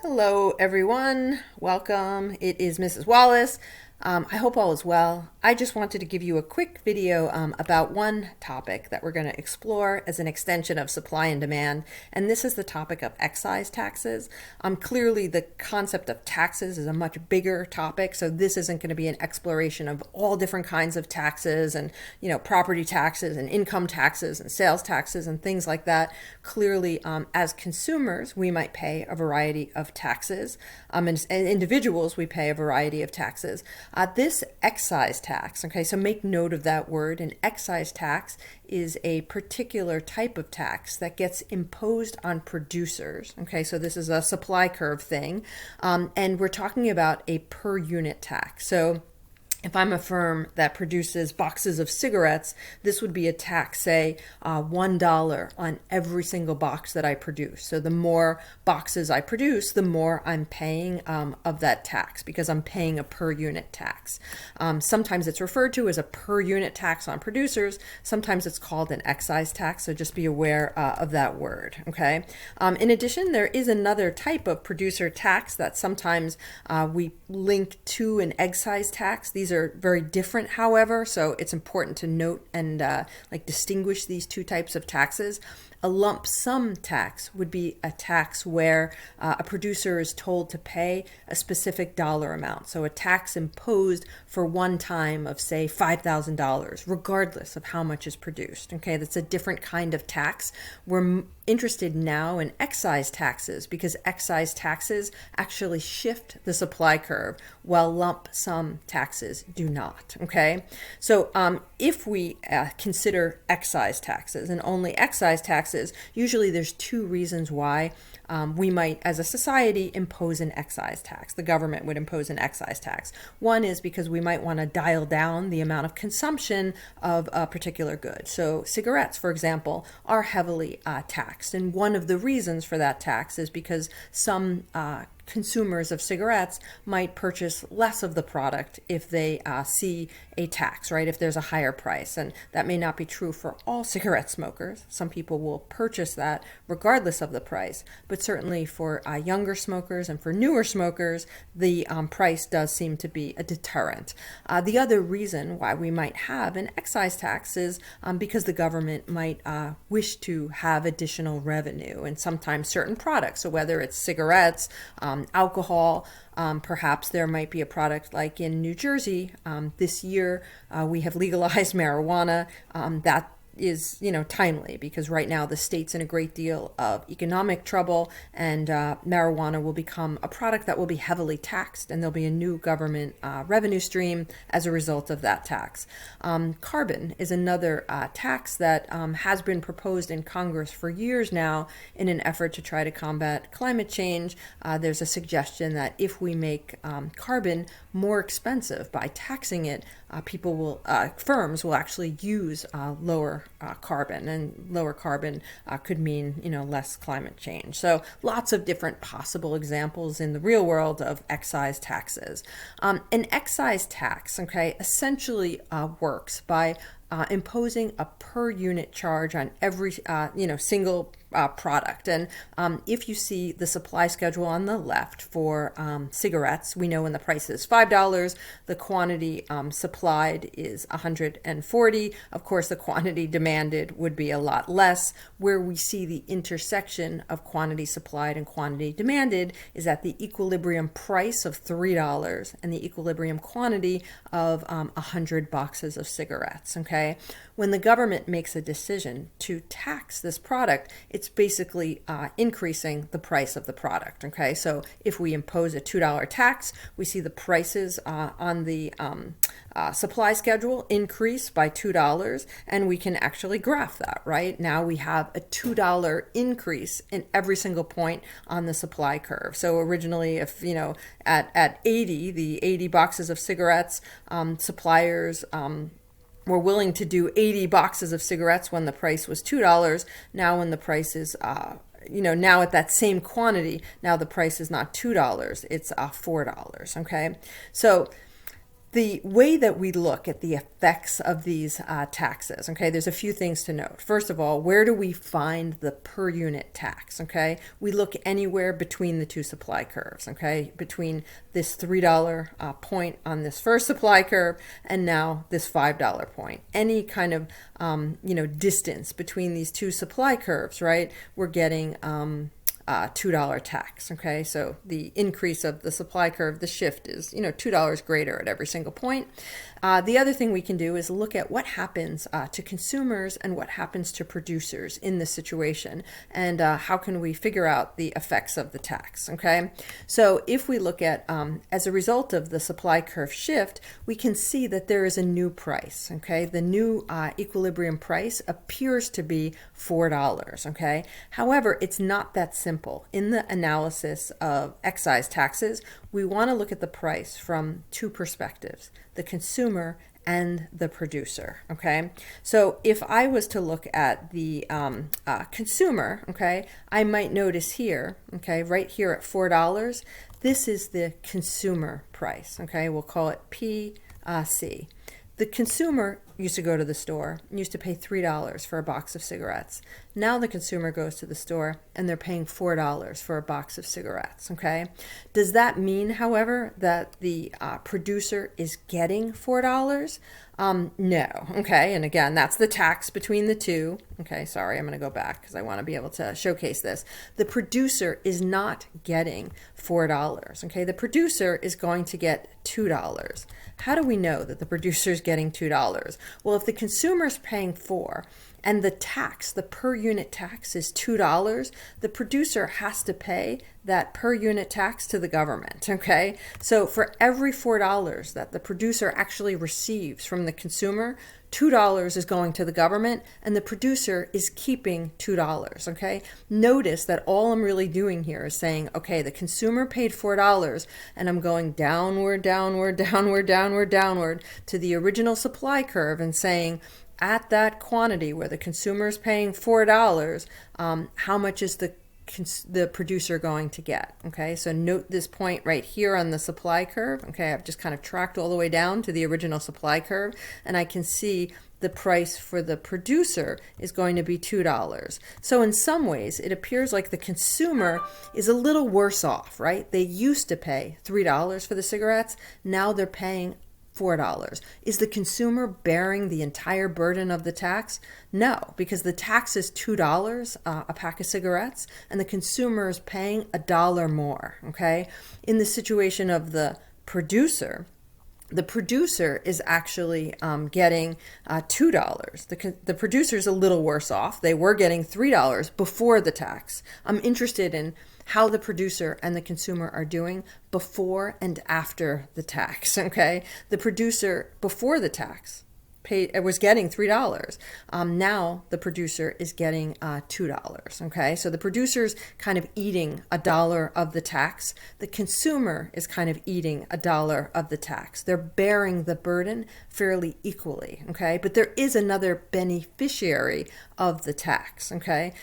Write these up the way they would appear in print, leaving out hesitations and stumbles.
Hello, everyone. Welcome. It is Mrs. Wallace. I hope all is well. I just wanted to give you a quick video about one topic that we're going to explore as an extension of supply and demand, and this is the topic of excise taxes. Clearly, the concept of taxes is a much bigger topic, so this isn't going to be an exploration of all different kinds of taxes and, property taxes and income taxes and sales taxes and things like that. Clearly, as consumers, we might pay a variety of taxes, and as individuals, we pay a variety of taxes. This excise tax, okay, so make note of that word. An excise tax is a particular type of tax that gets imposed on producers, okay, so this is a supply curve thing, and we're talking about a per unit tax. So if I'm a firm that produces boxes of cigarettes, this would be a tax, say, $1 on every single box that I produce. So the more boxes I produce, the more I'm paying of that tax because I'm paying a per unit tax. Sometimes it's referred to as a per unit tax on producers. Sometimes it's called an excise tax, so just be aware of that word, okay? In addition, there is another type of producer tax that sometimes we link to an excise tax. These are very different, however, so it's important to note and distinguish these two types of taxes. A lump sum tax would be a tax where a producer is told to pay a specific dollar amount. So a tax imposed for one time of, say, $5,000, regardless of how much is produced. Okay, that's a different kind of tax. We're interested now in excise taxes because excise taxes actually shift the supply curve while lump sum taxes do not. Okay, so if we consider excise taxes and only excise taxes, usually there's two reasons why we might, as a society, impose an excise tax. The government would impose an excise tax. One is because we might want to dial down the amount of consumption of a particular good. So cigarettes, for example, are heavily taxed. And one of the reasons for that tax is because some consumers of cigarettes might purchase less of the product if they see a tax, right? If there's a higher price. And that may not be true for all cigarette smokers. Some people will purchase that regardless of the price. But certainly for younger smokers and for newer smokers, the price does seem to be a deterrent. The other reason why we might have an excise tax is because the government might wish to have additional revenue and sometimes certain products. So whether it's cigarettes, alcohol, perhaps there might be a product like in New Jersey. This year we have legalized marijuana. That is, timely because right now the state's in a great deal of economic trouble, and marijuana will become a product that will be heavily taxed, and there'll be a new government revenue stream as a result of that tax. Carbon is another tax that has been proposed in Congress for years now in an effort to try to combat climate change. There's a suggestion that if we make carbon more expensive by taxing it, firms will actually use lower carbon, and lower carbon could mean, less climate change. So lots of different possible examples in the real world of excise taxes. An excise tax, okay, essentially works by imposing a per unit charge on every single product. And if you see the supply schedule on the left for cigarettes, we know when the price is $5, the quantity supplied is 140. Of course, the quantity demanded would be a lot less. Where we see the intersection of quantity supplied and quantity demanded is at the equilibrium price of $3 and the equilibrium quantity of 100 boxes of cigarettes. Okay, when the government makes a decision to tax this product, it's basically increasing the price of the product. Okay, so if we impose a $2 tax, we see the prices on the supply schedule increase by $2, and we can actually graph that, right? Now we have a $2 increase in every single point on the supply curve. So originally, if at 80, the 80 boxes of cigarettes, suppliers were willing to do 80 boxes of cigarettes when the price was $2. Now when the price is now at that same quantity, now the price is not $2, it's $4, okay? So The way that we look at the effects of these taxes, okay, there's a few things to note. First of all, where do we find the per unit tax, okay? We look anywhere between the two supply curves, okay, between this $3 point on this first supply curve and now this $5 point. Any kind of, distance between these two supply curves, right, we're getting $2 tax. Okay, so the increase of the supply curve, the shift is $2 greater at every single point. The other thing we can do is look at what happens to consumers and what happens to producers in this situation, and how can we figure out the effects of the tax. Okay, so if we look at as a result of the supply curve shift, we can see that there is a new price. Okay, the new equilibrium price appears to be $4. Okay, however, it's not that simple. In the analysis of excise taxes, we want to look at the price from two perspectives: the consumer and the producer. Okay, so if I was to look at the consumer, okay, I might notice here, okay, right here at $4, this is the consumer price. Okay, we'll call it PC. The consumer used to go to the store and used to pay $3 for a box of cigarettes. Now the consumer goes to the store and they're paying $4 for a box of cigarettes. Okay, does that mean, however, that the producer is getting $4? No. Okay, and again, that's the tax between the two. Okay, sorry, I'm going to go back because I want to be able to showcase this. The producer is not getting $4. Okay, the producer is going to get $2. How do we know that the producer is getting $2? Well, if the consumer is paying $4 and the tax, the per unit tax is $2, the producer has to pay that per unit tax to the government. Okay, so for every $4 that the producer actually receives from the consumer, $2 is going to the government and the producer is keeping $2. Okay, notice that all I'm really doing here is saying, okay, the consumer paid $4 and I'm going downward, downward, downward, downward, downward to the original supply curve and saying, at that quantity where the consumer is paying $4, how much is the producer going to get? Okay, so note this point right here on the supply curve. Okay, I've just kind of tracked all the way down to the original supply curve, and I can see the price for the producer is going to be $2. So in some ways, it appears like the consumer is a little worse off, right? They used to pay $3 for the cigarettes. Now they're paying $4. Is the consumer bearing the entire burden of the tax? No, because the tax is $2 a pack of cigarettes, and the consumer is paying $1 more. Okay, in the situation of the producer is actually getting $2. The producer is a little worse off. They were getting $3 before the tax. I'm interested in how the producer and the consumer are doing before and after the tax. Okay, the producer before the tax was getting $3. Now the producer is getting $2. Okay, so the producer's kind of eating $1 of the tax. The consumer is kind of eating $1 of the tax. They're bearing the burden fairly equally. Okay, but there is another beneficiary of the tax. Okay,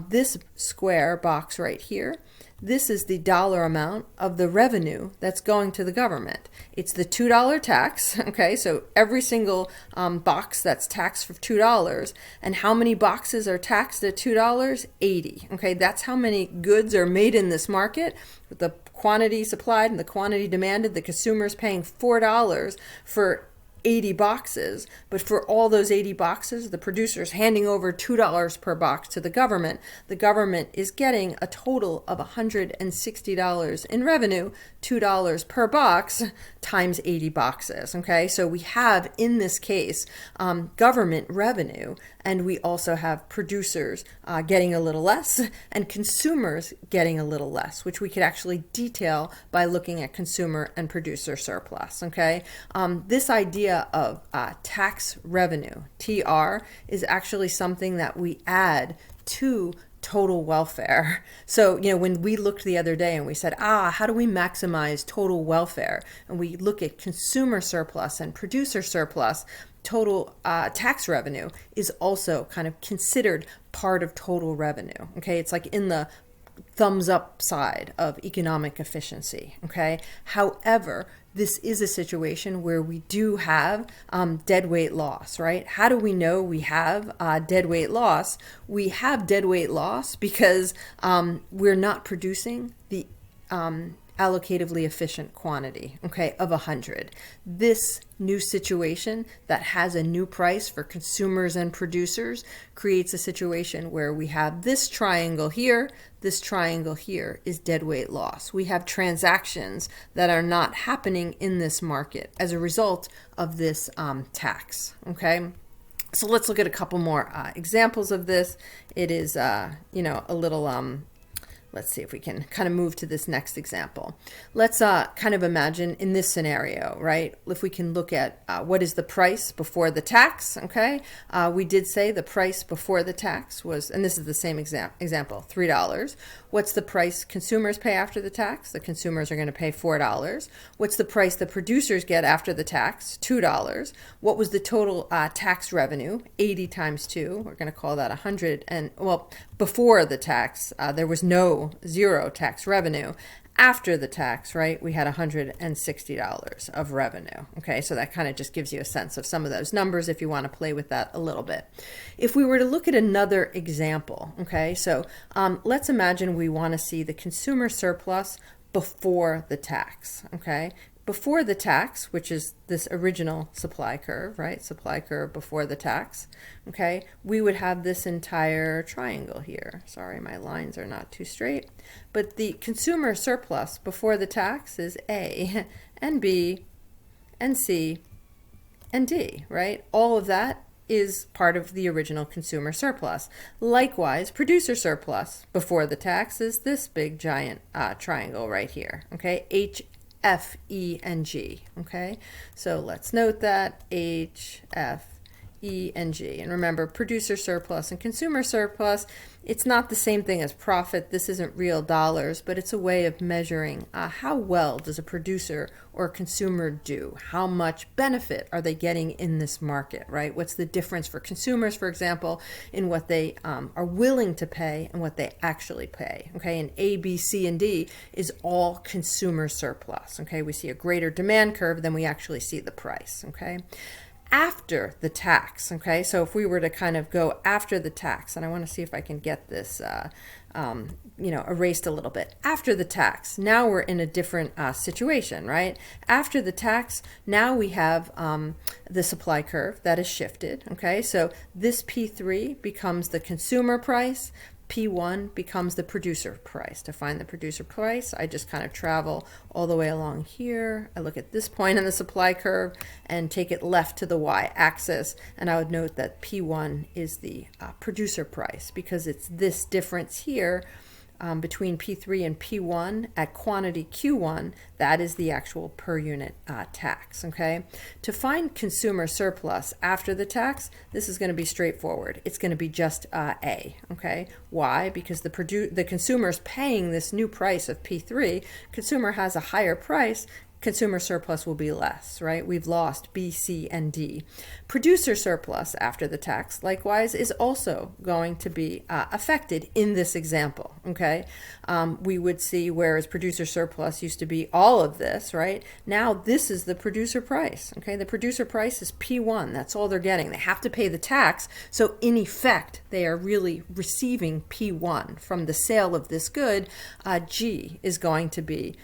this square box right here, this is the dollar amount of the revenue that's going to the government. It's the $2 tax. Okay, so every single box that's taxed for $2. And how many boxes are taxed at $2? 80. Okay, that's how many goods are made in this market. With the quantity supplied and the quantity demanded, the consumer is paying $4 for 80 boxes, but for all those 80 boxes, the producer is handing over $2 per box to the government. The government is getting a total of $160 in revenue, $2 per box times 80 boxes. Okay, so we have in this case government revenue, and we also have producers getting a little less and consumers getting a little less, which we could actually detail by looking at consumer and producer surplus. Okay, this idea of tax revenue, TR, is actually something that we add to total welfare. So, when we looked the other day and we said, how do we maximize total welfare? And we look at consumer surplus and producer surplus, total tax revenue is also kind of considered part of total revenue. Okay, it's like in the thumbs up side of economic efficiency, okay? However, this is a situation where we do have deadweight loss, right? How do we know we have deadweight loss? We have deadweight loss because we're not producing the allocatively efficient quantity, okay, of 100. This new situation that has a new price for consumers and producers creates a situation where we have this triangle here is deadweight loss. We have transactions that are not happening in this market as a result of this tax, okay? So let's look at a couple more examples of this. It is, a little... Let's see if we can kind of move to this next example. Let's kind of imagine in this scenario, right? If we can look at what is the price before the tax, okay? We did say the price before the tax was, and this is the same example, $3. What's the price consumers pay after the tax? The consumers are going to pay $4. What's the price the producers get after the tax? $2. What was the total tax revenue? 80 times 2. We're going to call that 100. And well, before the tax, there was zero tax revenue. After the tax, right, we had $160 of revenue. Okay, so that kind of just gives you a sense of some of those numbers if you want to play with that a little bit. If we were to look at another example, okay, so let's imagine we want to see the consumer surplus before the tax, okay? Before the tax, which is this original supply curve, right? Supply curve before the tax, okay? We would have this entire triangle here. Sorry, my lines are not too straight. But the consumer surplus before the tax is A and B and C and D, right? All of that is part of the original consumer surplus. Likewise, producer surplus before the tax is this big giant triangle right here, okay? H, F, E, and G, okay? So let's note that H, F, E, and G. And remember, producer surplus and consumer surplus, it's not the same thing as profit. This isn't real dollars, but it's a way of measuring how well does a producer or a consumer do? How much benefit are they getting in this market, right? What's the difference for consumers, for example, in what they are willing to pay and what they actually pay, okay? And A, B, C, and D is all consumer surplus, okay? We see a greater demand curve than we actually see the price, okay? After the tax, okay, so if we were to kind of go after the tax, and I want to see if I can get this erased a little bit. After the tax, now we're in a different situation, right? After the tax, now we have the supply curve that is shifted, okay? So this P3 becomes the consumer price, P1 becomes the producer price. To find the producer price, I just kind of travel all the way along here. I look at this point in the supply curve and take it left to the y-axis, and I would note that P1 is the producer price because it's this difference here between P3 and P1 at quantity Q1, that is the actual per unit tax, okay? To find consumer surplus after the tax, this is going to be straightforward. It's going to be just A, okay? Why? Because the consumer's paying this new price of P3. Consumer has a higher price. Consumer surplus will be less, right? We've lost B, C, and D. Producer surplus after the tax, likewise, is also going to be affected in this example, okay? We would see whereas producer surplus used to be all of this, right? Now this is the producer price, okay? The producer price is P1. That's all they're getting. They have to pay the tax, so in effect, they are really receiving P1 from the sale of this good. G is going to be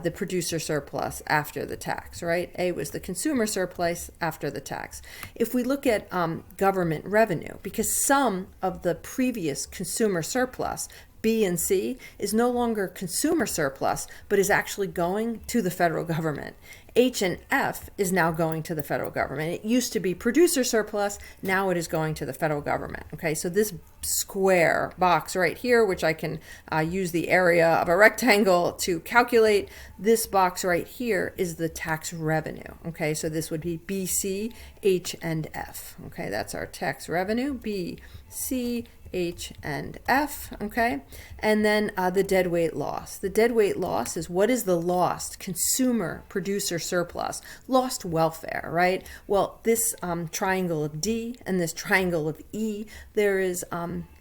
the producer surplus after the tax, right? A was the consumer surplus after the tax. If we look at government revenue, because some of the previous consumer surplus, B and C, is no longer consumer surplus, but is actually going to the federal government. H and F is now going to the federal government. It used to be producer surplus, now it is going to the federal government. Okay, so this square box right here, which I can use the area of a rectangle to calculate, this box right here is the tax revenue. Okay, so this would be B, C, H, and F. Okay, that's our tax revenue, B, C, H and F, okay? And then the deadweight loss. The deadweight loss is what is the lost consumer producer surplus, lost welfare, right? Well, this triangle of D and this triangle of E, there is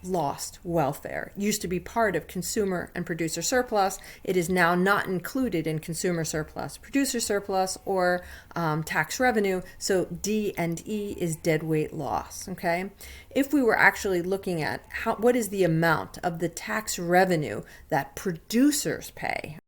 lost welfare. It used to be part of consumer and producer surplus. It is now not included in consumer surplus, producer surplus, or tax revenue. So D and E is deadweight loss, okay? If we were actually looking at what is the amount of the tax revenue that producers pay,